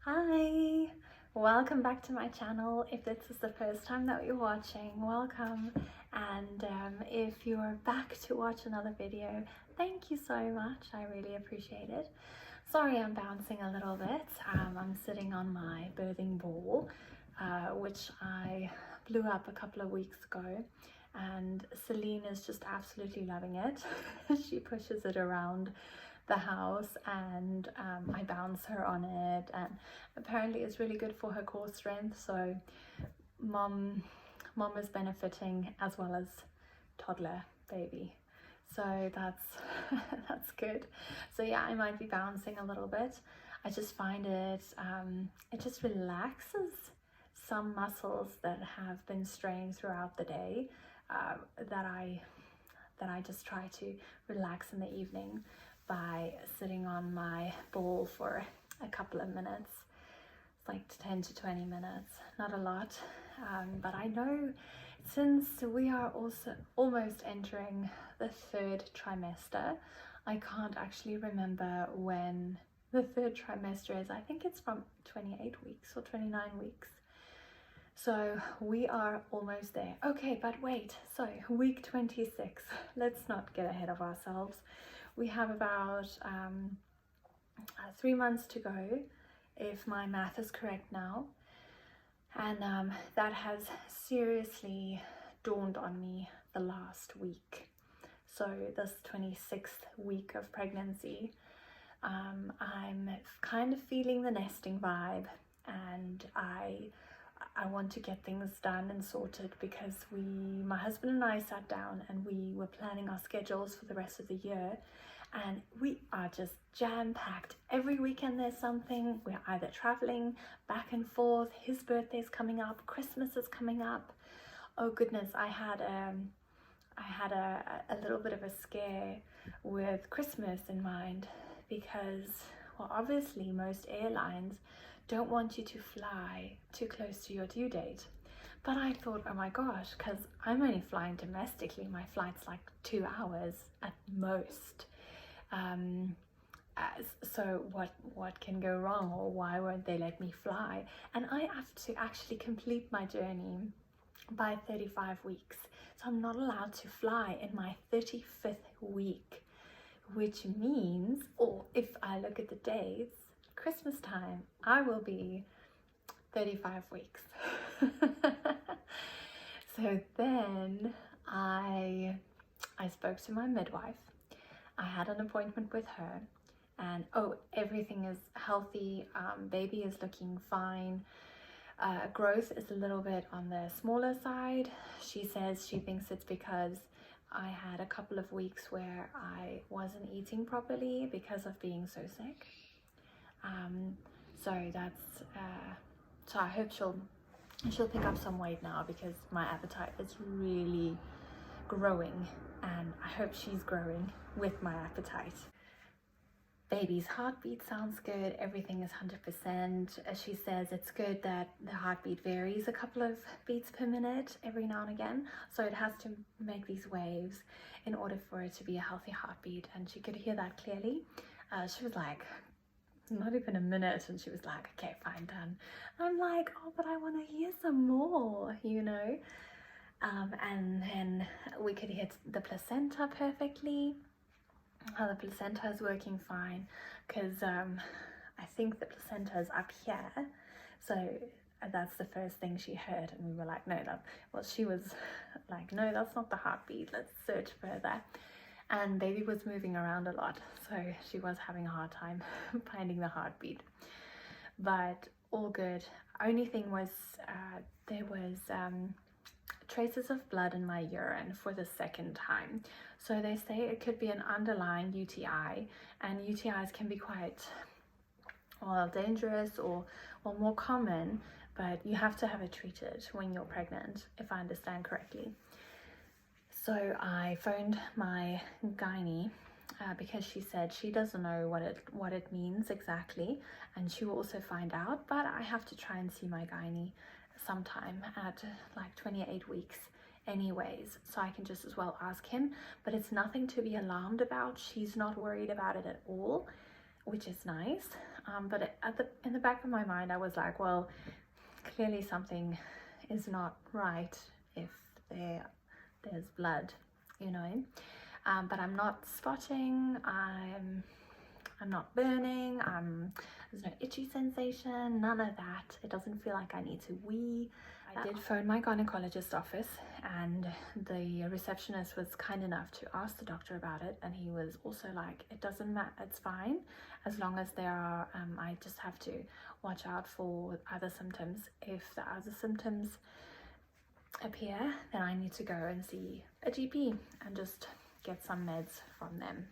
Hi, welcome back to my channel. If this is the first time that you're watching, welcome. And if you're back to watch another video, thank you so much. I really appreciate it. Sorry I'm bouncing a little bit. I'm sitting on my birthing ball, which I blew up a couple of weeks ago. And Celine is just absolutely loving it. She pushes it around the house and I bounce her on it, and apparently it's really good for her core strength, so mom is benefiting as well as toddler baby, so that's that's good. So yeah, I might be bouncing a little bit. I just find it it just relaxes some muscles that have been strained throughout the day, that I just try to relax in the evening by sitting on my ball for a couple of minutes. It's like 10 to 20 minutes, not a lot, but I know since we are also almost entering the third trimester, I can't actually remember when the third trimester is. I think it's from 28 weeks or 29 weeks. So we are almost there. Okay, but wait, so week 26, let's not get ahead of ourselves. We have about 3 months to go, if my math is correct now. And that has seriously dawned on me the last week. So this 26th week of pregnancy, I'm kind of feeling the nesting vibe, and I want to get things done and sorted, because my husband and I sat down and we were planning our schedules for the rest of the year, and we are just jam-packed. Every weekend there's something. We're either traveling back and forth, his birthday's coming up, Christmas is coming up. Oh goodness, I had a little bit of a scare with Christmas in mind, because, well, obviously most airlines don't want you to fly too close to your due date. But I thought, oh my gosh, because I'm only flying domestically, my flight's like 2 hours at most. So what can go wrong, or why won't they let me fly? And I have to actually complete my journey by 35 weeks. So I'm not allowed to fly in my 35th week, which means, or if I look at the dates, Christmas time, I will be 35 weeks. So then I spoke to my midwife. I had an appointment with her, and oh, everything is healthy. Baby is looking fine. Growth is a little bit on the smaller side. She says she thinks it's because I had a couple of weeks where I wasn't eating properly because of being so sick. So that's so I hope she'll pick up some weight now, because my appetite is really growing, and I hope she's growing with my appetite. Baby's heartbeat sounds good, everything is 100%. As she says, it's good that the heartbeat varies a couple of beats per minute every now and again, so it has to make these waves in order for it to be a healthy heartbeat, and she could hear that clearly. She was like, not even a minute, and she was like, okay, fine, done. I'm like, oh, but I want to hear some more, you know. And then we could hear the placenta perfectly. The placenta is working fine, because I think the placenta is up here, so that's the first thing she heard, and we were like, no, she was like, no, that's not the heartbeat, let's search further. And baby was moving around a lot, so she was having a hard time finding the heartbeat, but all good. Only thing was there was traces of blood in my urine for the second time. So they say it could be an underlying UTI, and UTIs can be quite, well, dangerous or more common, but you have to have it treated when you're pregnant, if I understand correctly. So I phoned my gynae, because she said she doesn't know what it means exactly, and she will also find out, but I have to try and see my gynae sometime at like 28 weeks anyways, so I can just as well ask him. But it's nothing to be alarmed about. She's not worried about it at all, which is nice. but in the back of my mind I was like, well, clearly something is not right if there's blood, you know. But I'm not spotting, I'm not burning, there's no itchy sensation, none of that. It doesn't feel like I need to wee. I did phone my gynecologist's office, and the receptionist was kind enough to ask the doctor about it, and he was also like, it doesn't matter, it's fine, as long as there are, I just have to watch out for other symptoms. If the other symptoms appear, then I need to go and see a GP and just get some meds from them.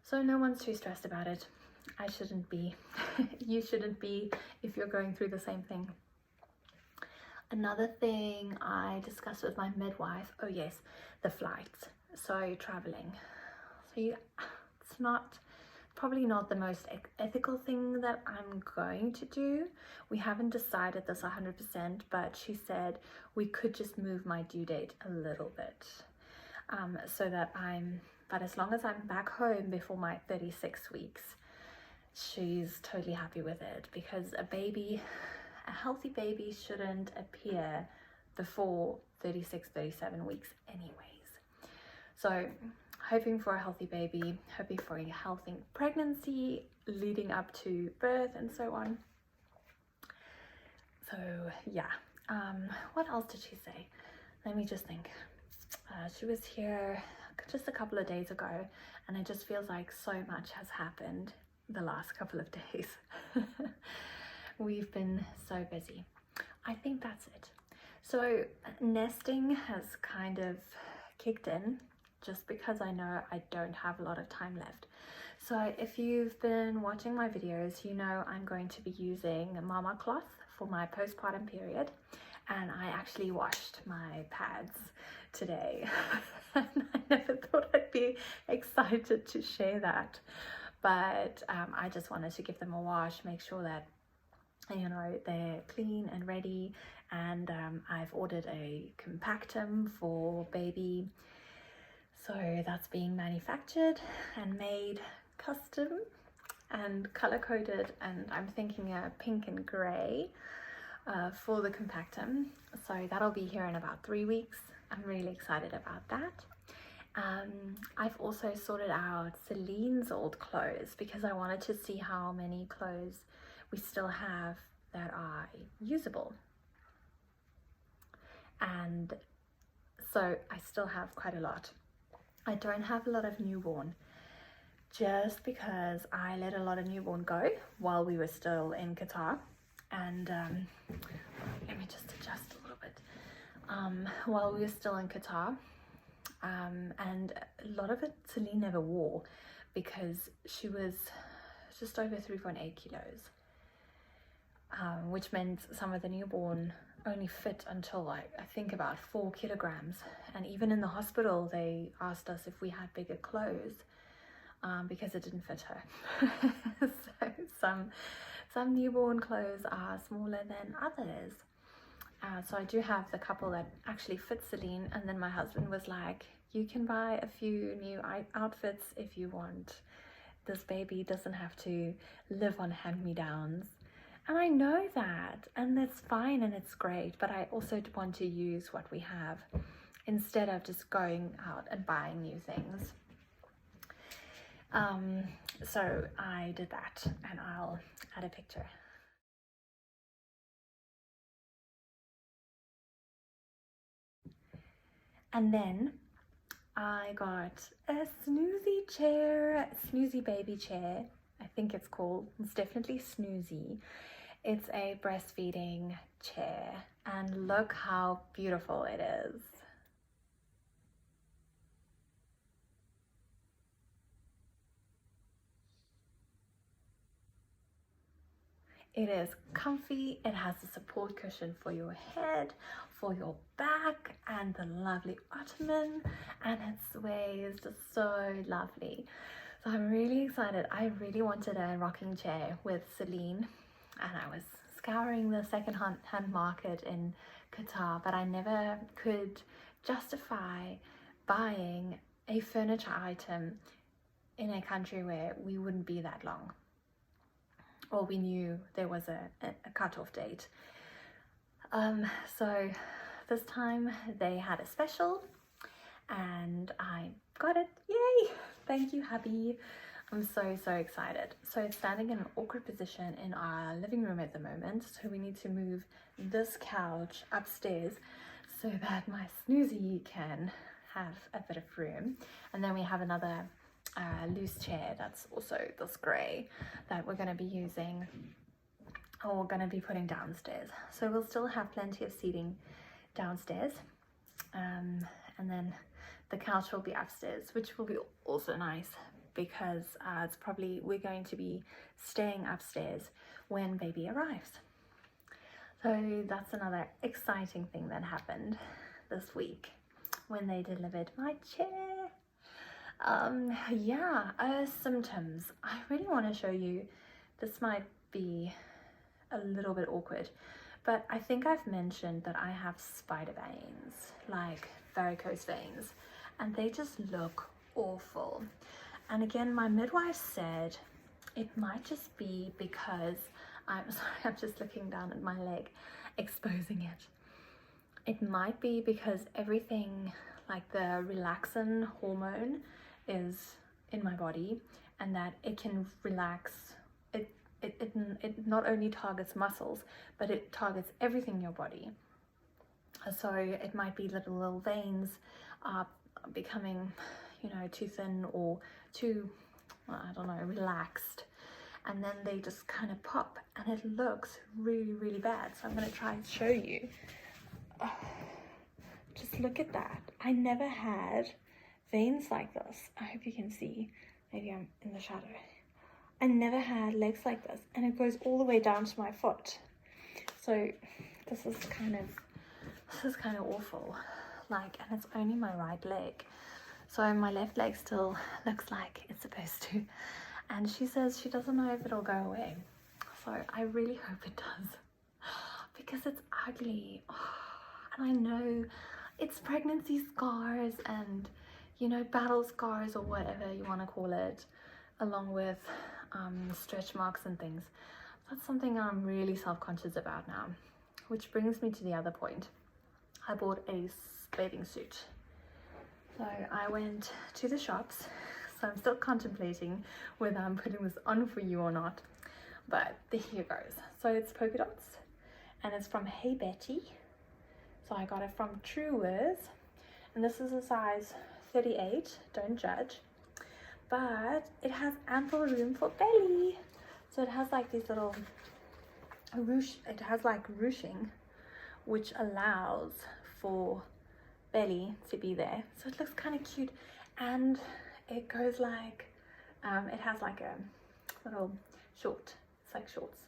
So no one's too stressed about it. I shouldn't be. You shouldn't be if you're going through the same thing. Another thing I discussed with my midwife, oh yes, the flights. So traveling. So it's probably not the most ethical thing that I'm going to do. We haven't decided this 100%, but she said we could just move my due date a little bit. So that but as long as I'm back home before my 36 weeks, she's totally happy with it, because a healthy baby shouldn't appear before 36, 37 weeks anyways. So hoping for a healthy baby, hoping for a healthy pregnancy leading up to birth and so on. So yeah, what else did she say? Let me just think. She was here just a couple of days ago, and it just feels like so much has happened the last couple of days. We've been so busy. I think that's it. So nesting has kind of kicked in, just because I know I don't have a lot of time left. So if you've been watching my videos, you know I'm going to be using a mama cloth for my postpartum period, and I actually washed my pads today. And I never thought I'd be excited to share that, but I just wanted to give them a wash, make sure that, you know, they're clean and ready. And I've ordered a Compactum for baby, so that's being manufactured and made custom and color coded, and I'm thinking a pink and gray for the Compactum. So that'll be here in about 3 weeks. I'm really excited about that. I've also sorted out Celine's old clothes, because I wanted to see how many clothes we still have that are usable. And so I still have quite a lot. I don't have a lot of newborn, just because I let a lot of newborn go while we were still in Qatar. And let me just adjust a little bit. While we were still in Qatar, and a lot of it Celine never wore, because she was just over 3.8 kilos, which meant some of the newborn only fit until, like, I think about 4 kilograms. And even in the hospital they asked us if we had bigger clothes, because it didn't fit her. So some newborn clothes are smaller than others. So I do have the couple that actually fit Celine, and then my husband was like, you can buy a few new outfits if you want. This baby doesn't have to live on hand-me-downs. And I know that, and that's fine and it's great, but I also want to use what we have instead of just going out and buying new things. So I did that, and I'll add a picture. And then I got a snoozy baby chair. I think it's called, it's definitely Snoozy. It's a breastfeeding chair, and look how beautiful it is. It is comfy, it has a support cushion for your head, for your back, and the lovely ottoman, and it sways just so lovely. So I'm really excited. I really wanted a rocking chair with Celine, and I was scouring the second-hand market in Qatar, but I never could justify buying a furniture item in a country where we wouldn't be that long. or we knew there was a cutoff date. So this time they had a special and I got it. Yay! Thank you, hubby. I'm so excited. So it's standing in an awkward position in our living room at the moment, so we need to move this couch upstairs so that my snoozy can have a bit of room. And then we have another loose chair that's also this grey that we're going to be using, or we're going to be putting downstairs. So we'll still have plenty of seating downstairs, and then the couch will be upstairs, which will be also nice because we're going to be staying upstairs when baby arrives. So that's another exciting thing that happened this week when they delivered my chair. Symptoms. I really want to show you. This might be a little bit awkward, but I think I've mentioned that I have spider veins, like varicose veins, and they just look awful. And again, my midwife said it might just be because I'm just looking down at my leg, exposing it. It might be because everything, like the relaxin hormone, is in my body, and that it can relax. It not only targets muscles, but it targets everything in your body. So it might be little veins are becoming, too thin or too, I don't know, relaxed, and then they just kind of pop, and it looks really bad. So I'm going to try and show you. Just look at that. I never had veins like this. I hope you can see. Maybe I'm in the shadow. I never had legs like this, and it goes all the way down to my foot. So this is kind of awful. And it's only my right leg. So my left leg still looks like it's supposed to. And she says she doesn't know if it'll go away. So I really hope it does, because it's ugly. And I know it's pregnancy scars and, battle scars, or whatever you want to call it, along with stretch marks and things. That's something I'm really self-conscious about now, which brings me to the other point. I bought a bathing suit. So I went to the shops, so I'm still contemplating whether I'm putting this on for you or not, but here goes. So it's polka dots, and it's from Hey Betty. So I got it from Truers, and this is a size 38, don't judge, but it has ample room for belly. So it has like these little ruching, which allows for belly to be there. So it looks kind of cute, and it goes like, it has like a little short, it's like shorts.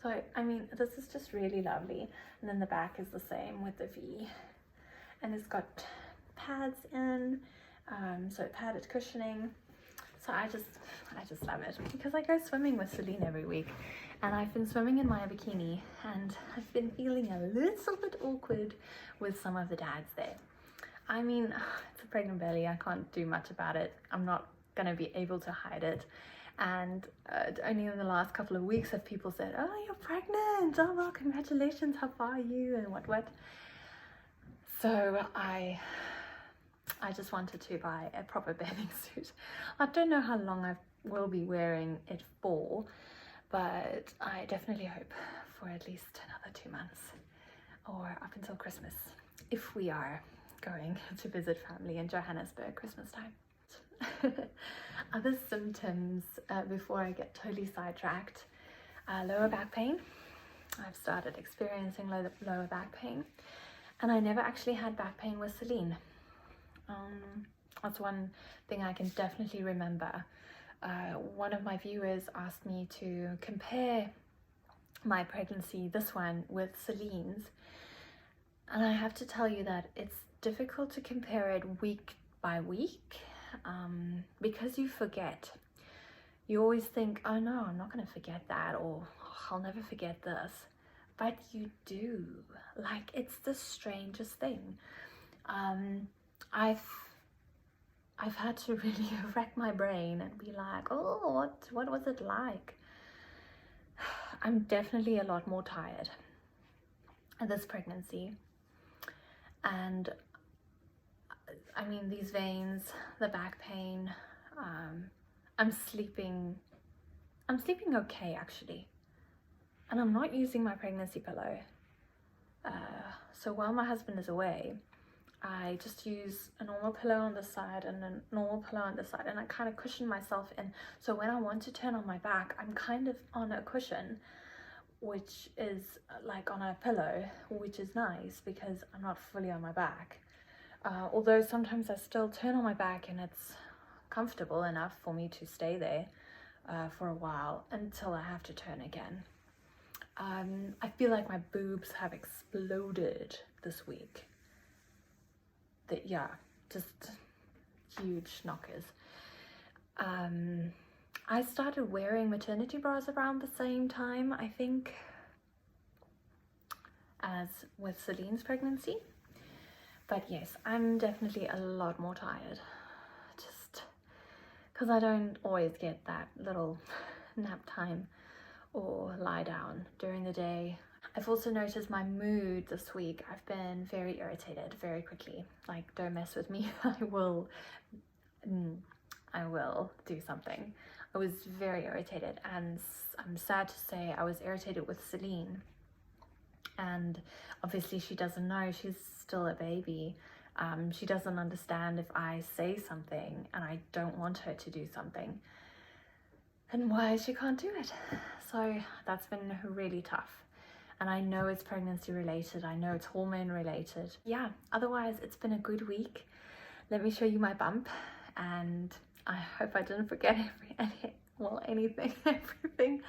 So, I mean, this is just really lovely. And then the back is the same with the V. And it's got pads in, so padded cushioning. So I just love it, because I go swimming with Celine every week, and I've been swimming in my bikini, and I've been feeling a little bit awkward with some of the dads there. I mean, it's a pregnant belly. I can't do much about it. I'm not gonna be able to hide it. And only in the last couple of weeks have people said, "Oh, you're pregnant. Oh, well, congratulations. How far are you?" and what. So I just wanted to buy a proper bathing suit. I don't know how long I will be wearing it for, but I definitely hope for at least another 2 months, or up until Christmas, if we are going to visit family in Johannesburg Christmas time. Other symptoms, before I get totally sidetracked, lower back pain. I've started experiencing lower back pain, and I never actually had back pain with Celine. That's one thing I can definitely remember. One of my viewers asked me to compare my pregnancy, this one, with Celine's, and I have to tell you that it's difficult to compare it week by week, because you forget. You always think, oh no, I'm not going to forget that, or I'll never forget this, but you do. Like, it's the strangest thing. I've had to really rack my brain and be like, oh, what was it like? I'm definitely a lot more tired this pregnancy, and I mean, these veins, the back pain, I'm sleeping okay actually, and I'm not using my pregnancy pillow. So while my husband is away, I just use a normal pillow on the side and a normal pillow on the side, and I kind of cushion myself in. So when I want to turn on my back, I'm kind of on a cushion, which is like on a pillow, which is nice because I'm not fully on my back. Although sometimes I still turn on my back and it's comfortable enough for me to stay there for a while until I have to turn again. I feel like my boobs have exploded this week. Yeah, just huge knockers. I started wearing maternity bras around the same time, I think, as with Celine's pregnancy. But yes, I'm definitely a lot more tired, just because I don't always get that little nap time or lie down during the day. I've also noticed my mood this week. I've been very irritated very quickly. Like, don't mess with me. I will do something. I was very irritated, and I'm sad to say I was irritated with Celine. And obviously she doesn't know, she's still a baby. She doesn't understand if I say something and I don't want her to do something, and why she can't do it. So that's been really tough. And I know it's pregnancy related, I know it's hormone related. Yeah, otherwise it's been a good week. Let me show you my bump, and I hope I didn't forget anything, everything.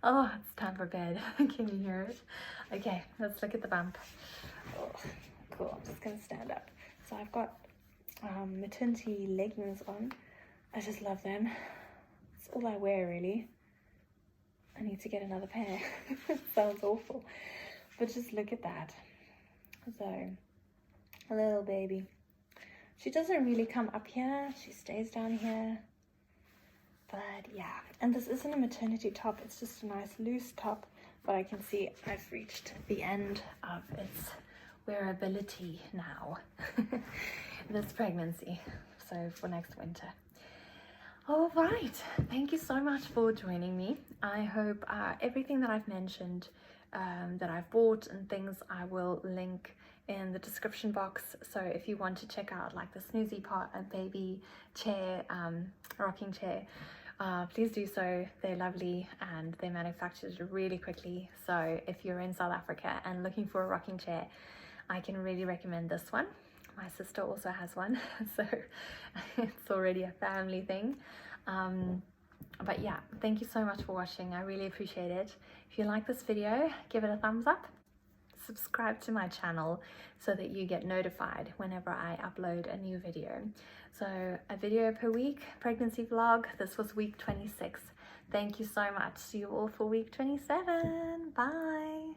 Oh, it's time for bed. Can you hear it? Okay, let's look at the bump. Oh, cool, I'm just gonna stand up. So I've got maternity leggings on. I just love them. It's all I wear really. I need to get another pair. It sounds awful, but just look at that. So, a little baby. She doesn't really come up here, she stays down here. But yeah, and this isn't a maternity top, it's just a nice loose top, but I can see I've reached the end of its wearability now. This pregnancy, so for next winter. All right, thank you so much for joining me. I hope everything that I've mentioned, that I've bought and things, I will link in the description box. So if you want to check out like the snoozy pot, a baby chair, rocking chair, please do so. They're lovely and they're manufactured really quickly. So if you're in South Africa and looking for a rocking chair, I can really recommend this one. My sister also has one, so it's already a family thing. But yeah, thank you so much for watching. I really appreciate it. If you like this video, give it a thumbs up. Subscribe to my channel so that you get notified whenever I upload a new video. So a video per week, pregnancy vlog. This was week 26. Thank you so much. See you all for week 27. Bye.